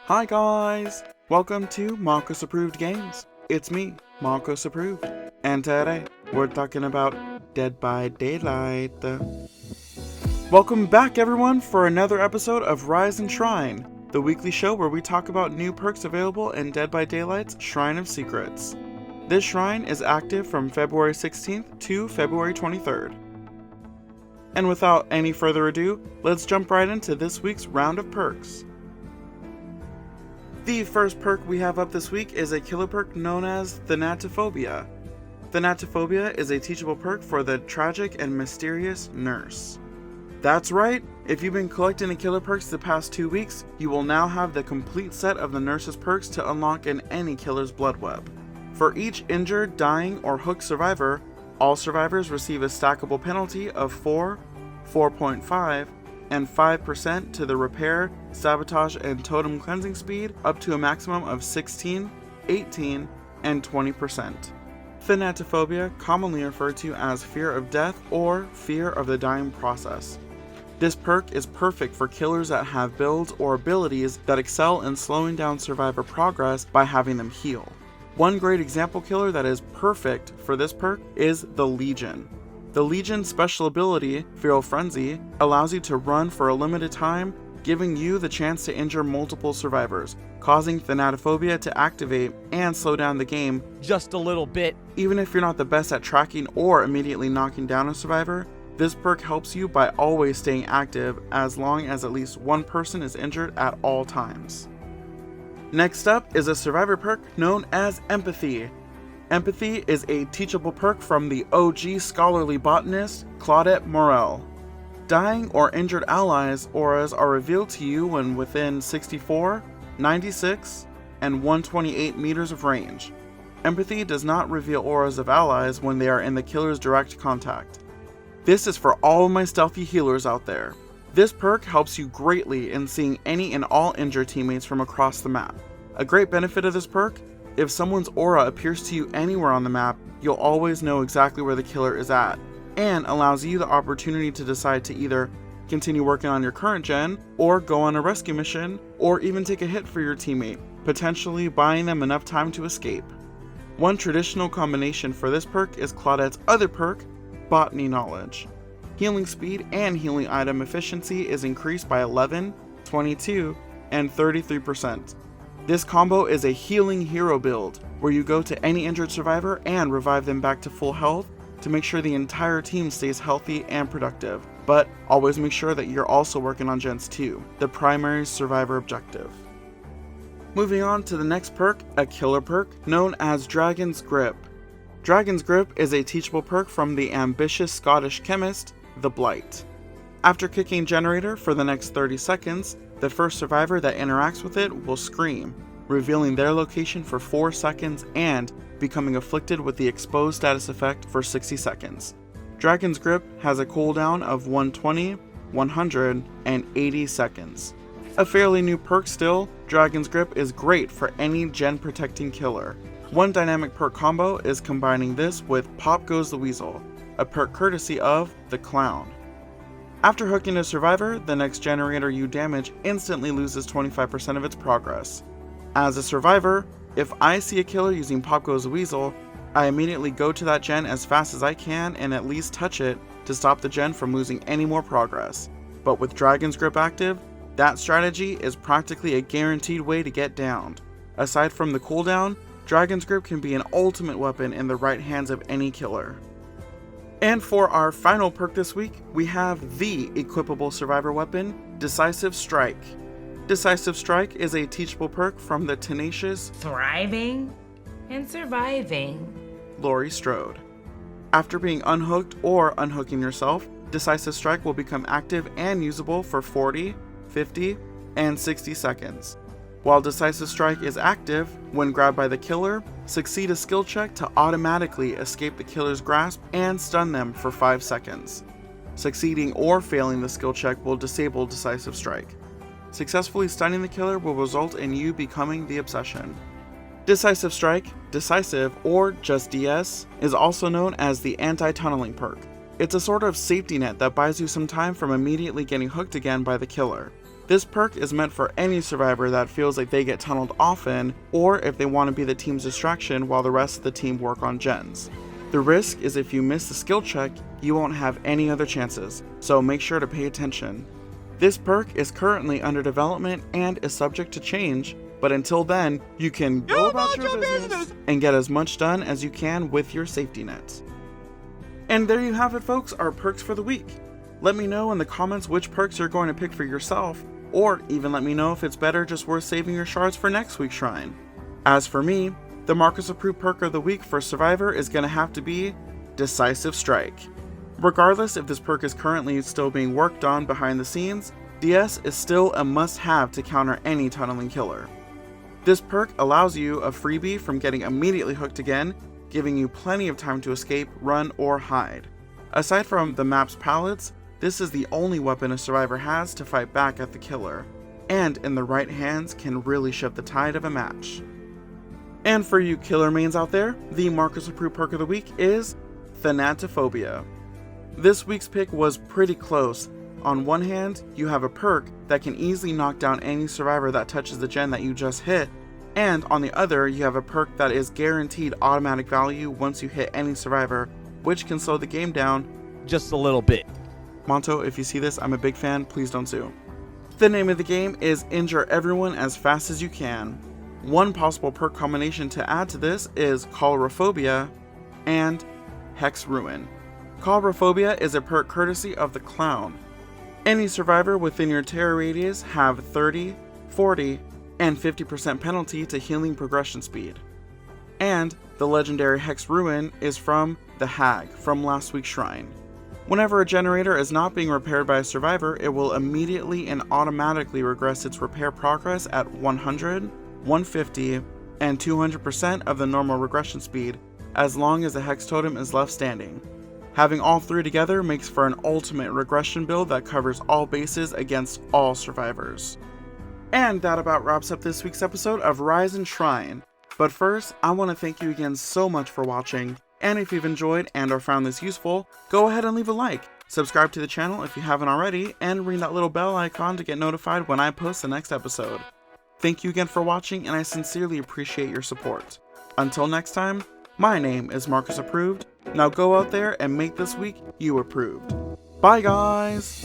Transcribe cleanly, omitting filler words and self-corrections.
Hi guys! Welcome to Marcus Approved Games. It's me, Marcus Approved, and today we're talking about Dead by Daylight. Welcome back everyone for another episode of Rise and Shrine, the weekly show where we talk about new perks available in Dead by Daylight's Shrine of Secrets. This shrine is active from February 16th to February 23rd. And without any further ado, let's jump right into this week's round of perks. The first perk we have up this week is a killer perk known as Thenatophobia. Thenatophobia is a teachable perk for the tragic and mysterious nurse. That's right, if you've been collecting the killer perks the past 2 weeks, you will now have the complete set of the nurse's perks to unlock in any killer's blood web. For each injured, dying, or hooked survivor, all survivors receive a stackable penalty of 4, 4.5, and 5% to the repair, sabotage, and totem cleansing speed up to a maximum of 16, 18, and 20%. Thenatophobia, commonly referred to as fear of death or fear of the dying process. This perk is perfect for killers that have builds or abilities that excel in slowing down survivor progress by having them heal. One great example killer that is perfect for this perk is the Legion. The Legion's special ability, Feral Frenzy, allows you to run for a limited time, giving you the chance to injure multiple survivors, causing Thenatophobia to activate and slow down the game just a little bit. Even if you're not the best at tracking or immediately knocking down a survivor, this perk helps you by always staying active as long as at least one person is injured at all times. Next up is a survivor perk known as Empathy. Empathy is a teachable perk from the OG scholarly botanist Claudette Morel. Dying or injured allies' auras are revealed to you when within 64, 96, and 128 meters of range. Empathy does not reveal auras of allies when they are in the killer's direct contact. This is for all of my stealthy healers out there. This perk helps you greatly in seeing any and all injured teammates from across the map. A great benefit of this perk: if someone's aura appears to you anywhere on the map, you'll always know exactly where the killer is at, and allows you the opportunity to decide to either continue working on your current gen, or go on a rescue mission, or even take a hit for your teammate, potentially buying them enough time to escape. One traditional combination for this perk is Claudette's other perk, Botany Knowledge. Healing speed and healing item efficiency is increased by 11, 22, and 33%. This combo is a healing hero build, where you go to any injured survivor and revive them back to full health to make sure the entire team stays healthy and productive, but always make sure that you're also working on gens 2, the primary survivor objective. Moving on to the next perk, a killer perk known as Dragon's Grip. Dragon's Grip is a teachable perk from the ambitious Scottish chemist, the Blight. After kicking Generator for the next 30 seconds, the first survivor that interacts with it will scream, revealing their location for 4 seconds and becoming afflicted with the exposed status effect for 60 seconds. Dragon's Grip has a cooldown of 120, 100, and 80 seconds. A fairly new perk still, Dragon's Grip is great for any gen protecting killer. One dynamic perk combo is combining this with Pop Goes the Weasel, a perk courtesy of the Clown. After hooking a survivor, the next generator you damage instantly loses 25% of its progress. As a survivor, if I see a killer using Pop Goes the Weasel, I immediately go to that gen as fast as I can and at least touch it to stop the gen from losing any more progress. But with Dragon's Grip active, that strategy is practically a guaranteed way to get downed. Aside from the cooldown, Dragon's Grip can be an ultimate weapon in the right hands of any killer. And for our final perk this week, we have the equipable survivor weapon, Decisive Strike. Decisive Strike is a teachable perk from the tenacious, thriving, and surviving Laurie Strode. After being unhooked or unhooking yourself, Decisive Strike will become active and usable for 40, 50, and 60 seconds. While Decisive Strike is active, when grabbed by the killer, succeed a skill check to automatically escape the killer's grasp and stun them for 5 seconds. Succeeding or failing the skill check will disable Decisive Strike. Successfully stunning the killer will result in you becoming the obsession. Decisive Strike, Decisive, or just DS, is also known as the anti-tunneling perk. It's a sort of safety net that buys you some time from immediately getting hooked again by the killer. This perk is meant for any survivor that feels like they get tunneled often, or if they want to be the team's distraction while the rest of the team work on gens. The risk is if you miss the skill check, you won't have any other chances, so make sure to pay attention. This perk is currently under development and is subject to change, but until then, you can go about your business and get as much done as you can with your safety net. And there you have it, folks, our perks for the week. Let me know in the comments which perks you're going to pick for yourself, or even let me know if it's better just worth saving your shards for next week's shrine. As for me, the Marcus approved perk of the week for Survivor is going to have to be Decisive Strike. Regardless if this perk is currently still being worked on behind the scenes, DS is still a must-have to counter any tunneling killer. This perk allows you a freebie from getting immediately hooked again, giving you plenty of time to escape, run, or hide. Aside from the map's pallets, this is the only weapon a survivor has to fight back at the killer, and in the right hands can really shift the tide of a match. And for you killer mains out there, the Marcus approved perk of the week is Thenatophobia. This week's pick was pretty close. On one hand, you have a perk that can easily knock down any survivor that touches the gen that you just hit, and on the other, you have a perk that is guaranteed automatic value once you hit any survivor, which can slow the game down just a little bit. Monto, if you see this, I'm a big fan, please don't sue. The name of the game is injure everyone as fast as you can. One possible perk combination to add to this is Choleraphobia and Hex Ruin. Choleraphobia is a perk courtesy of the Clown. Any survivor within your terror radius have 30, 40, and 50% penalty to healing progression speed. And the legendary Hex Ruin is from the Hag from last week's shrine. Whenever a generator is not being repaired by a survivor, it will immediately and automatically regress its repair progress at 100, 150, and 200% of the normal regression speed, as long as the Hex Totem is left standing. Having all three together makes for an ultimate regression build that covers all bases against all survivors. And that about wraps up this week's episode of Rise and Shrine. But first, I want to thank you again so much for watching. And if you've enjoyed and or found this useful, go ahead and leave a like, subscribe to the channel if you haven't already, and ring that little bell icon to get notified when I post the next episode. Thank you again for watching, and I sincerely appreciate your support. Until next time, my name is Marcus Approved. Now go out there and make this week you approved. Bye guys!